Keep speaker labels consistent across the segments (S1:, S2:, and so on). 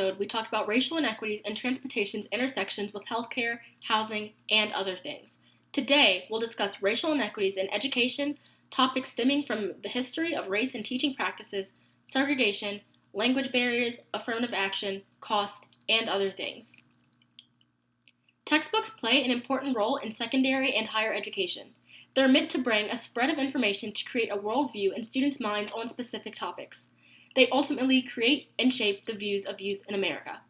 S1: episode, we talked about racial inequities and transportation's intersections with healthcare, housing, and other things. Today, we'll discuss racial inequities in education, topics stemming from the history of race and teaching practices, segregation, language barriers, affirmative action, cost, and other things. Textbooks play an important role in secondary and higher education. They're meant to bring a spread of information to create a worldview in students' minds on specific topics. They ultimately create and shape the views of youth in America.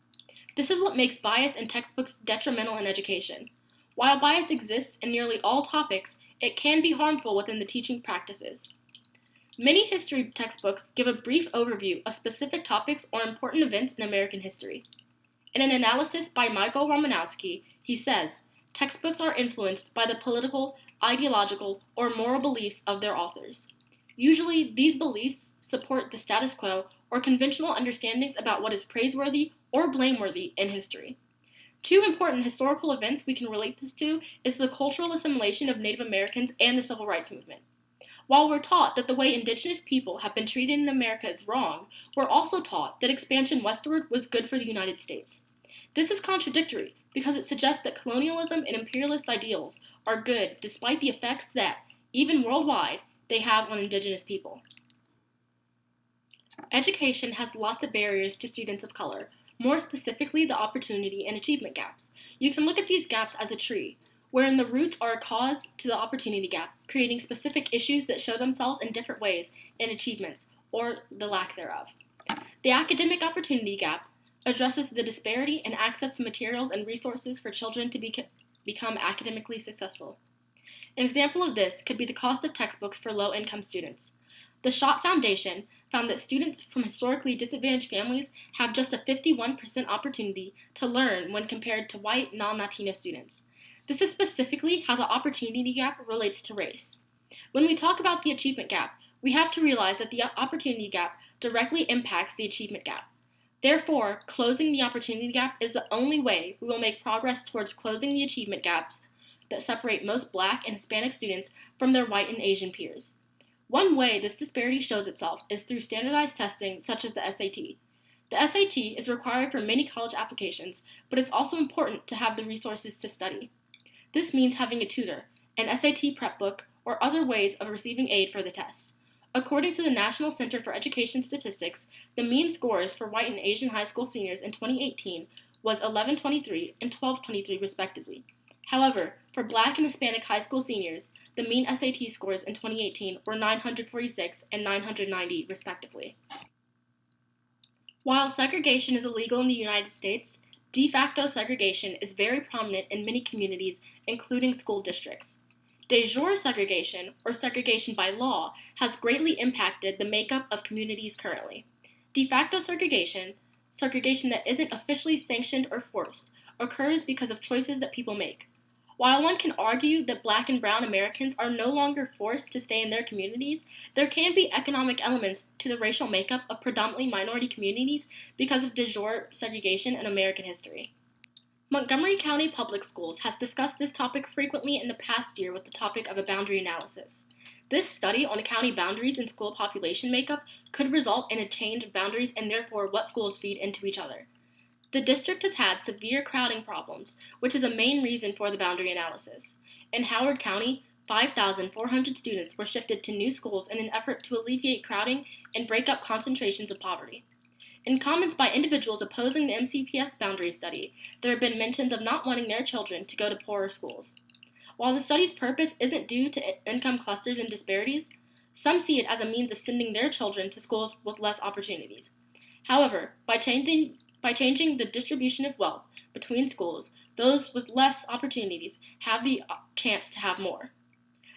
S1: This is what makes bias in textbooks detrimental in education. While bias exists in nearly all topics, it can be harmful within the teaching practices. Many history textbooks give a brief overview of specific topics or important events in American history. In an analysis by Michael Romanowski, he says, textbooks are influenced by the political, ideological, or moral beliefs of their authors. Usually, these beliefs support the status quo or conventional understandings about what is praiseworthy or blameworthy in history. Two important historical events we can relate this to is the cultural assimilation of Native Americans and the Civil Rights Movement. While we're taught that the way indigenous people have been treated in America is wrong, we're also taught that expansion westward was good for the United States. This is contradictory because it suggests that colonialism and imperialist ideals are good despite the effects that, even worldwide, they have on indigenous people. Education has lots of barriers to students of color, more specifically the opportunity and achievement gaps. You can look at these gaps as a tree, wherein the roots are a cause to the opportunity gap, creating specific issues that show themselves in different ways in achievements, or the lack thereof. The academic opportunity gap addresses the disparity in access to materials and resources for children to become academically successful. An example of this could be the cost of textbooks for low-income students. The Schott Foundation found that students from historically disadvantaged families have just a 51% opportunity to learn when compared to white, non-Latino students. This is specifically how the opportunity gap relates to race. When we talk about the achievement gap, we have to realize that the opportunity gap directly impacts the achievement gap. Therefore, closing the opportunity gap is the only way we will make progress towards closing the achievement gaps that separate most Black and Hispanic students from their white and Asian peers. One way this disparity shows itself is through standardized testing such as the SAT. The SAT is required for many college applications, but it's also important to have the resources to study. This means having a tutor, an SAT prep book, or other ways of receiving aid for the test. According to the National Center for Education Statistics, the mean scores for white and Asian high school seniors in 2018 was 1123 and 1223 respectively. However, for Black and Hispanic high school seniors, the mean SAT scores in 2018 were 946 and 990 respectively. While segregation is illegal in the United States, de facto segregation is very prominent in many communities, including school districts. De jure segregation, or segregation by law, has greatly impacted the makeup of communities currently. De facto segregation, segregation that isn't officially sanctioned or forced, occurs because of choices that people make. While one can argue that Black and brown Americans are no longer forced to stay in their communities, there can be economic elements to the racial makeup of predominantly minority communities because of de jure segregation in American history. Montgomery County Public Schools has discussed this topic frequently in the past year with the topic of a boundary analysis. This study on county boundaries and school population makeup could result in a change of boundaries and therefore what schools feed into each other. The district has had severe crowding problems, which is a main reason for the boundary analysis. In Howard County, 5,400 students were shifted to new schools in an effort to alleviate crowding and break up concentrations of poverty. In comments by individuals opposing the MCPS boundary study, there have been mentions of not wanting their children to go to poorer schools. While the study's purpose isn't due to income clusters and disparities, some see it as a means of sending their children to schools with less opportunities. However, by changing the distribution of wealth between schools, those with less opportunities have the chance to have more.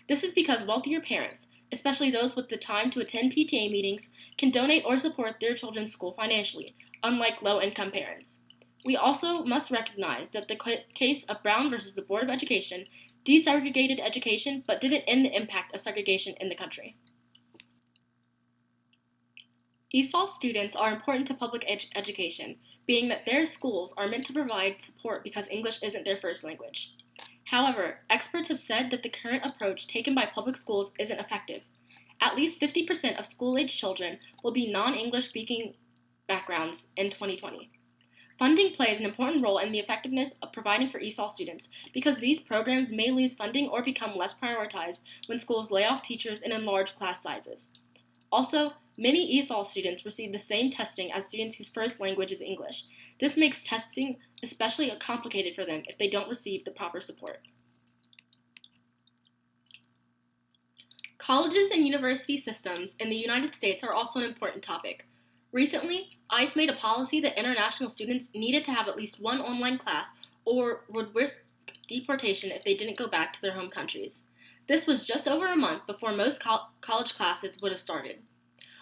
S1: This is because wealthier parents, especially those with the time to attend PTA meetings, can donate or support their children's school financially, unlike low-income parents. We also must recognize that the case of Brown versus the Board of Education desegregated education but didn't end the impact of segregation in the country. ESOL students are important to public education, being that their schools are meant to provide support because English isn't their first language. However, experts have said that the current approach taken by public schools isn't effective. At least 50% of school-age children will be non-English speaking backgrounds in 2020. Funding plays an important role in the effectiveness of providing for ESOL students because these programs may lose funding or become less prioritized when schools lay off teachers and enlarge class sizes. Also, many ESOL students receive the same testing as students whose first language is English. This makes testing especially complicated for them if they don't receive the proper support. Colleges and university systems in the United States are also an important topic. Recently, ICE made a policy that international students needed to have at least one online class or would risk deportation if they didn't go back to their home countries. This was just over a month before most college classes would have started.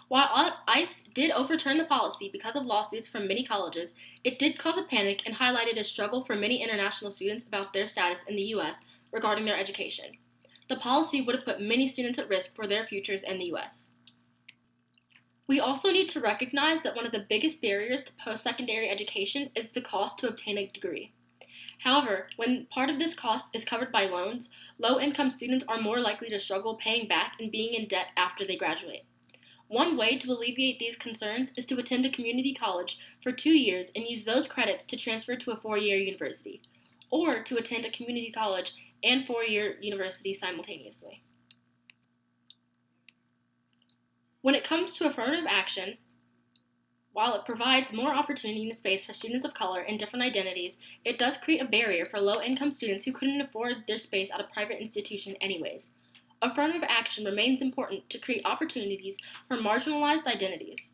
S1: While ICE did overturn the policy because of lawsuits from many colleges, it did cause a panic and highlighted a struggle for many international students about their status in the U.S. regarding their education. The policy would have put many students at risk for their futures in the U.S. We also need to recognize that one of the biggest barriers to post-secondary education is the cost to obtain a degree. However, when part of this cost is covered by loans, low-income students are more likely to struggle paying back and being in debt after they graduate. One way to alleviate these concerns is to attend a community college for 2 years and use those credits to transfer to a 4-year university, or to attend a community college and 4-year university simultaneously. When it comes to affirmative action, while it provides more opportunity and space for students of color and different identities, it does create a barrier for low-income students who couldn't afford their space at a private institution anyways. Affirmative action remains important to create opportunities for marginalized identities.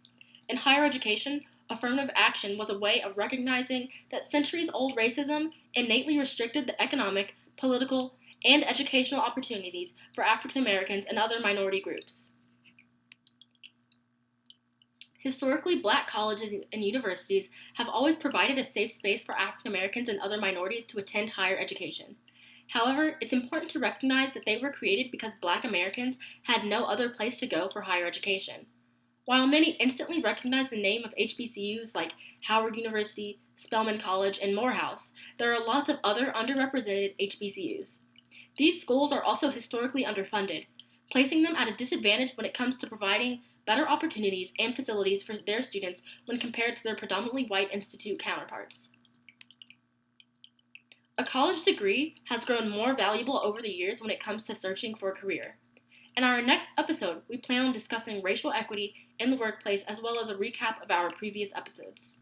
S1: In higher education, affirmative action was a way of recognizing that centuries-old racism innately restricted the economic, political, and educational opportunities for African Americans and other minority groups. Historically, Black colleges and universities have always provided a safe space for African Americans and other minorities to attend higher education. However, it's important to recognize that they were created because Black Americans had no other place to go for higher education. While many instantly recognize the name of HBCUs like Howard University, Spelman College, and Morehouse, there are lots of other underrepresented HBCUs. These schools are also historically underfunded, placing them at a disadvantage when it comes to providing better opportunities and facilities for their students when compared to their predominantly white institute counterparts. A college degree has grown more valuable over the years when it comes to searching for a career. In our next episode, we plan on discussing racial equity in the workplace as well as a recap of our previous episodes.